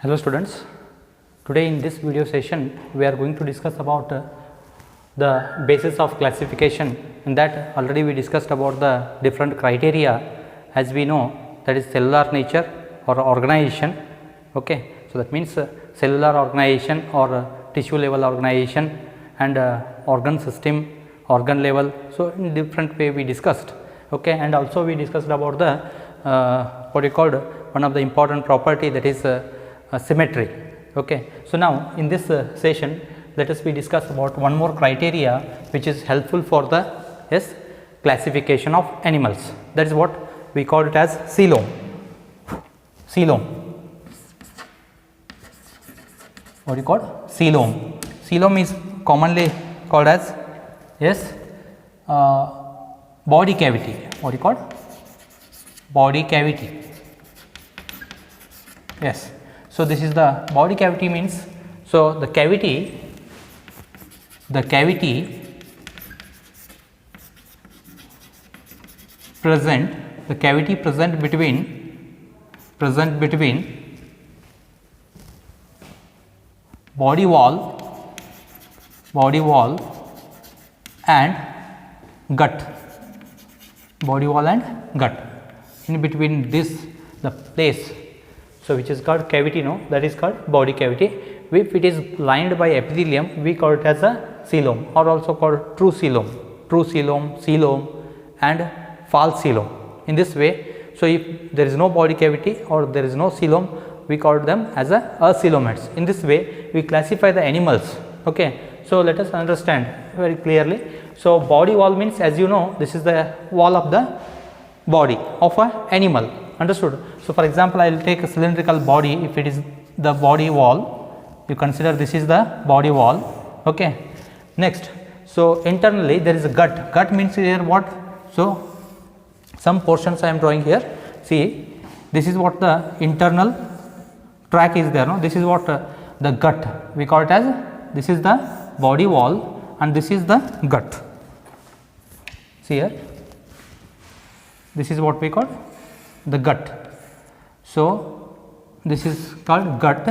Hello students, today in this video session we are going to discuss about the basis of classification. In that already we discussed about the different criteria, as we know, that is cellular nature or organization. Okay. So, that means cellular organization or tissue level organization and organ system, organ level. So, in different way we discussed. Okay. And also we discussed about the what you called one of the important property, that is symmetry. Okay. So, now in this session let us we discuss about one more criteria which is helpful for the classification of animals, that is what we call it as coelom. What you call coelom? Coelom is commonly called as body cavity. What you call body cavity? Yes. So, this is the body cavity means, so the cavity present between body wall and gut, in between this the place, so which is called cavity, that is called body cavity. If it is lined by epithelium, we call it as a coelom, or also called true coelom, coelom and false coelom. In this way, so if there is no body cavity or there is no coelom, we call them as acoelomates. In this way we classify the animals. Okay. So, let us understand very clearly. So, body wall means, as you know, this is the wall of the body of an animal. Understood? So, for example, I will take a cylindrical body. If it is the body wall, you consider this is the body wall. Okay. Next, so internally there is a gut. Gut means here what? So, some portions I am drawing here. See, this is what the internal tract is there. No, this is what the gut. We call it as, this is the body wall and this is the gut. See here, this is what we call the gut. So, this is called gut,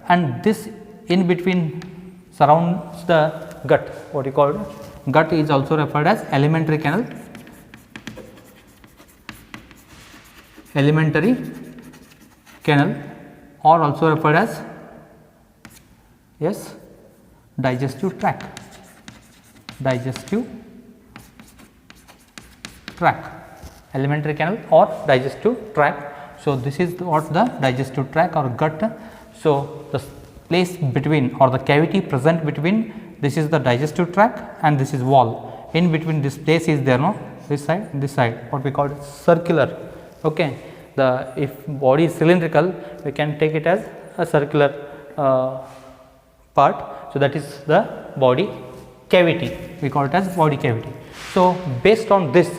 and this in between surrounds the gut. What you call gut is also referred as alimentary canal. Or also referred as digestive tract. Alimentary canal or digestive tract. So, this is what the digestive tract or gut. So, the place between or the cavity present between, this is the digestive tract and this is wall. In between this place is there, this side, what we call it circular. Okay. If body is cylindrical, we can take it as a circular part. So, that is the body cavity, we call it as body cavity. So, based on this,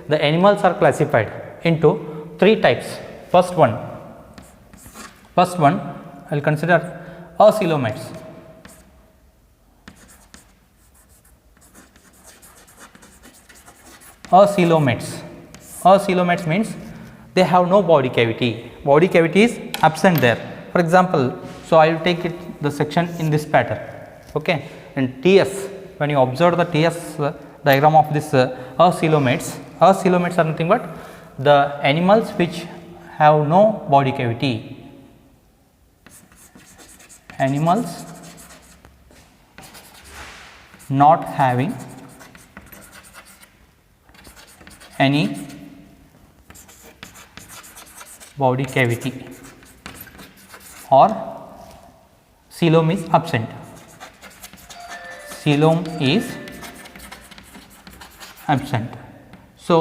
the animals are classified into three types. First one I will consider acoelomates. Acoelomates means they have no body cavity. Body cavity is absent there. For example, so I will take it the section in this pattern. Okay. And TS, when you observe the TS diagram of this acoelomates are nothing but the animals which have no body cavity. Animals not having any body cavity or coelom is absent. So,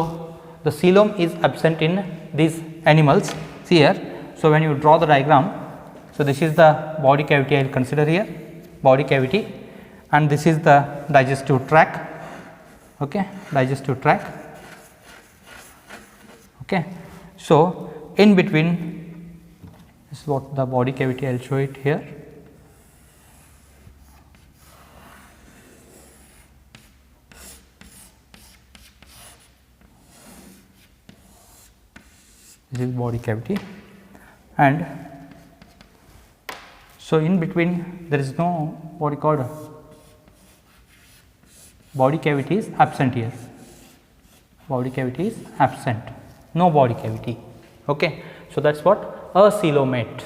the coelom is absent in these animals. See here. So, when you draw the diagram, so this is the body cavity I will consider here, body cavity, and this is the digestive tract. Okay. Digestive tract. Okay. So, in between, this is what the body cavity, I will show it here. This is body cavity, and So in between there is no what you call body cavity is absent here. Body cavity is absent, no body cavity. Okay, so that's what a coelomate,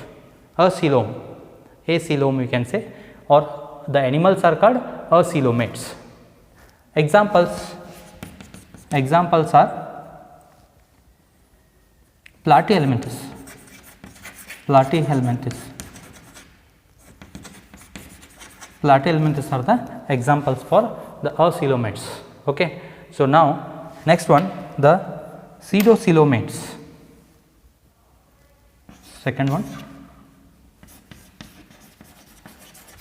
a coelom we can say, or the animals are called a coelomates. Examples are Platyhelminthes. Platyhelminthes are the examples for the coelomates. Okay, so now next one, the pseudocoelomates. Second one,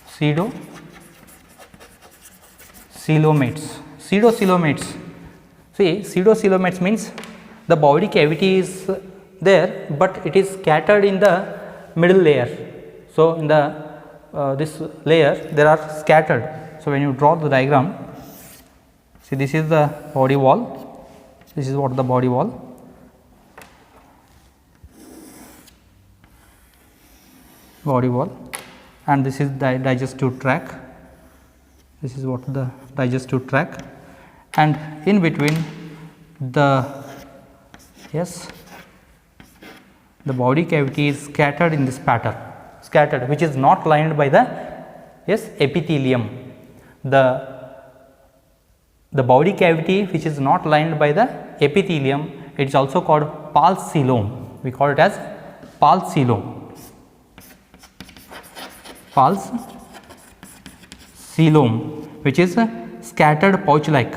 pseudocoelomates. See, pseudocoelomates means the body cavity is there, but it is scattered in the middle layer. So in the this layer there are scattered. So when you draw the diagram, see, this is the body wall, this is what the body wall, and this is the digestive tract, this is what the digestive tract, and in between the the body cavity is scattered in this pattern, which is not lined by the epithelium. The body cavity which is not lined by the epithelium, it is also called pars coelom. We call it as pars coelom. Pars coelom, which is scattered pouch like,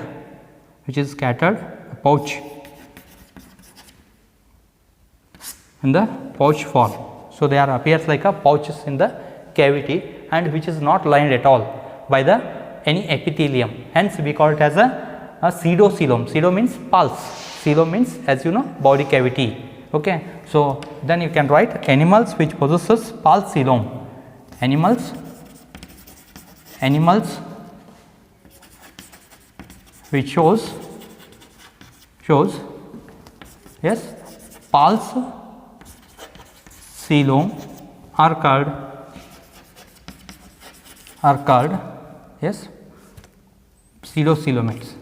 in the pouch form. So they are appears like a pouches in the cavity, and which is not lined at all by the any epithelium. Hence we call it as a pseudocoelom. Pseudo means pulse, coelom means, as you know, body cavity. Okay, so then you can write animals which possesses pars coelom. Animals which shows pars coelom are called pseudocoelomates.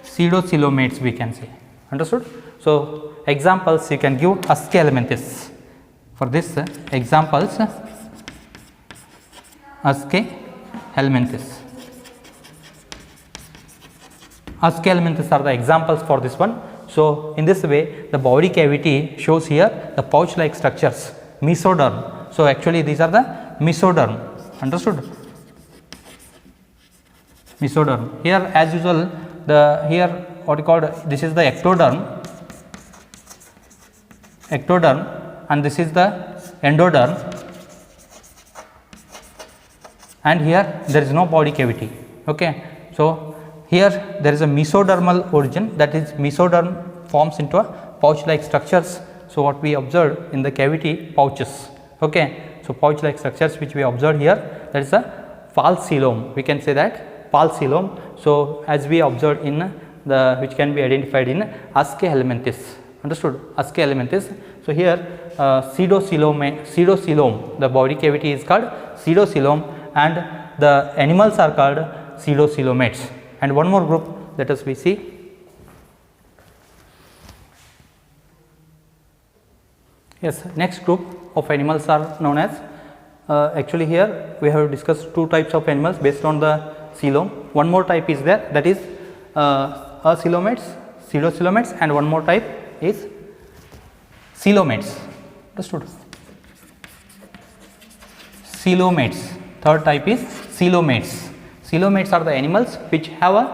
Pseudocoelomates we can say. Understood? So examples you can give Ascahelminthes. For this examples, Ascahelminthes. Ascahelminthes are the examples for this one. So in this way the body cavity shows here the pouch like structures, mesoderm. So actually these are the mesoderm. Understood? Mesoderm. Here as usual, here what you call, this is the ectoderm, and this is the endoderm, and here there is no body cavity. Okay, so here there is a mesodermal origin, that is mesoderm forms into a pouch like structures. So what we observed in the cavity, pouches. Okay, so pouch like structures which we observed here, that is a pars coelom. We can say that pars coelom. So as we observed in the, which can be identified in Ascahelminthes. Understood? Ascahelminthes. So here pseudocoelom, the body cavity is called pseudocoelom, and the animals are called pseudocoelomates. And one more group, let us we see. Yes, next group of animals are known as, actually here we have discussed two types of animals based on the coelom. One more type is there, that is acoelomates, pseudocoelomates, and one more type is coelomates. Understood? Coelomates. Third type is coelomates. Coelomates are the animals which have a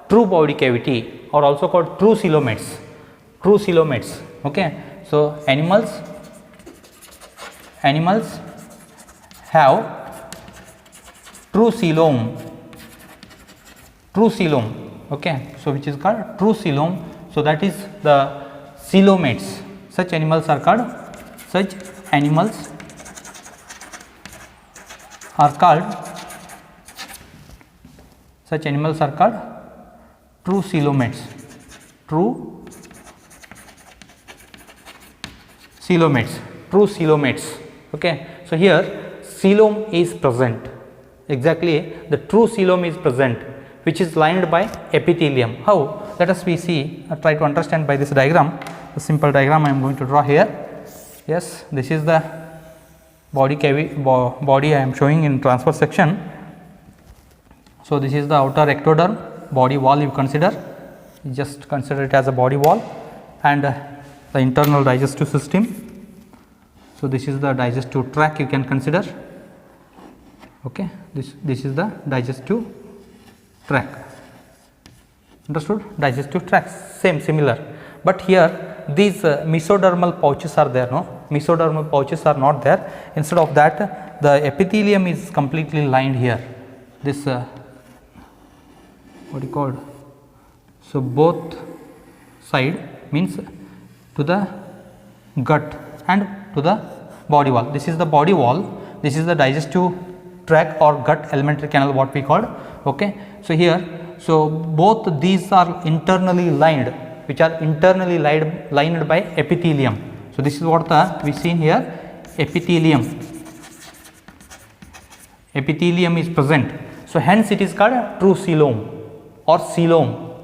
true body cavity, or also called true coelomates. Okay, so animals have true coelom. Okay, so which is called true coelom. So that is the coelomates. Such animals are called true coelomates. coelomates, true coelomates. Okay. So, here coelom is present, exactly the true coelom is present, which is lined by epithelium. How? Let us we see, try to understand by this diagram, the simple diagram I am going to draw here. Yes, this is the body cavity, body I am showing in transverse section. So, this is the outer ectoderm, body wall you consider, you just consider it as a body wall, and the internal digestive system. So, this is the digestive tract you can consider. Okay. This is the digestive tract, understood, digestive tract, similar, but here these mesodermal pouches are there, no, mesodermal pouches are not there. Instead of that, the epithelium is completely lined here, this what you call. So, both side means to the gut and to the body wall. This is the body wall, this is the digestive tract or gut alimentary canal, what we called. Okay. So, here, so both these are internally lined, which are internally lined by epithelium. So, this is what we seen here, epithelium is present. So, hence it is called true coelom or coelom.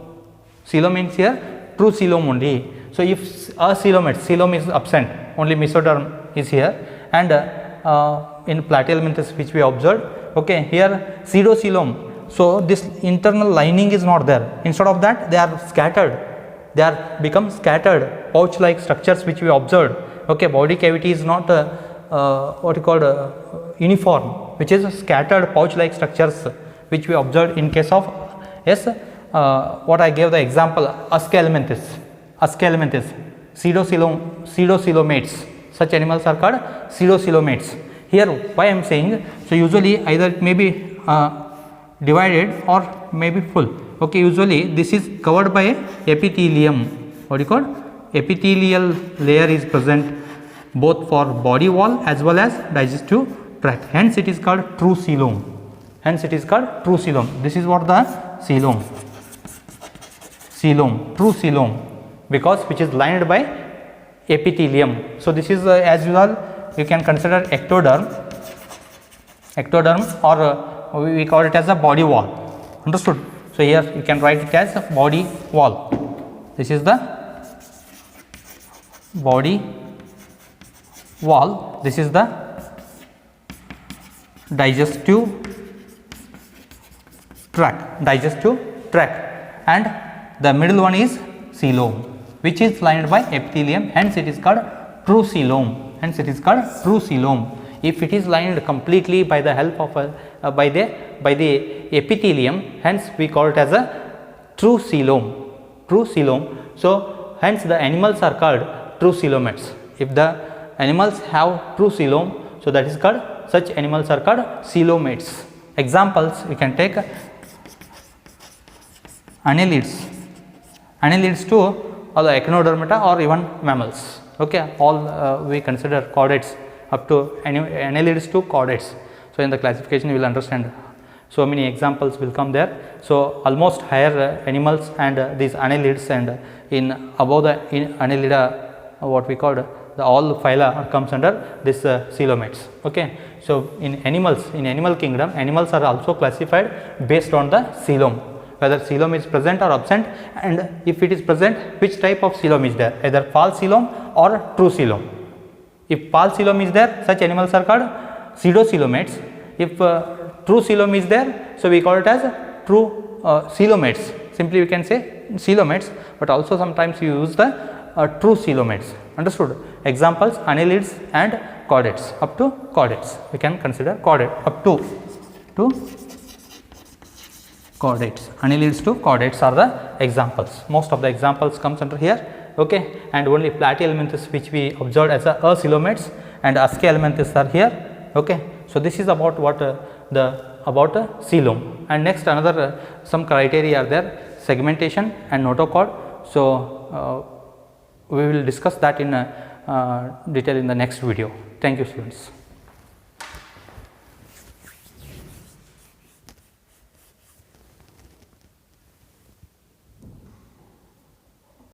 Coelom means here true coelom only. So, if a coelom is absent, only mesoderm is here, and in platyhelminthes which we observed, okay, here pseudocoelom. So, this internal lining is not there, instead of that they are scattered, they are become scattered pouch like structures which we observed. Okay, body cavity is not what you called uniform, which is scattered pouch like structures which we observed in case of, yes, what I gave the example, Aschelminthes, pseudocoelomates, such animals are called pseudocoelomates. Here why I am saying, so usually either it may be divided or may be full. Okay, usually this is covered by epithelium, what you call, epithelial layer is present both for body wall as well as digestive tract, hence it is called true coelom, This is what the coelom, true coelom, because which is lined by epithelium. So, this is as usual you can consider ectoderm or we call it as a body wall, understood. So, here you can write it as a body wall, this is the body wall, this is the digestive tract, and the middle one is coelom, which is lined by epithelium, hence it is called true coelom, If it is lined completely by the help of by the epithelium, hence we call it as a true coelom. So, hence the animals are called true coelomates. If the animals have true coelom, so that is called, such animals are called coelomates. Examples we can take annelids to all the echinodermata or even mammals. Okay, all we consider chordates up to annelids to chordates. So, in the classification you will understand, so many examples will come there. So, almost higher animals and these annelids, and in above the annelida, what we call the all phyla comes under this coelomates. Okay. So, in animal kingdom, animals are also classified based on the coelom, whether coelom is present or absent, and if it is present, which type of coelom is there, either false coelom or true coelom. If false coelom is there, such animals are called pseudocoelomates. If true coelom is there, so we call it as true coelomates. Simply we can say coelomates, but also sometimes you use the true coelomates. Understood? Examples annelids and chordates, up to chordates. We can consider chordate up to chordates. Annelids to chordates are the examples. Most of the examples comes under here. Okay, and only platyhelminthes which we observed as a coelomates, and Aschelminthes are here. Okay, so this is about what about a coelom. And next another some criteria are there, segmentation and notochord. So we will discuss that in detail in the next video. Thank you, students.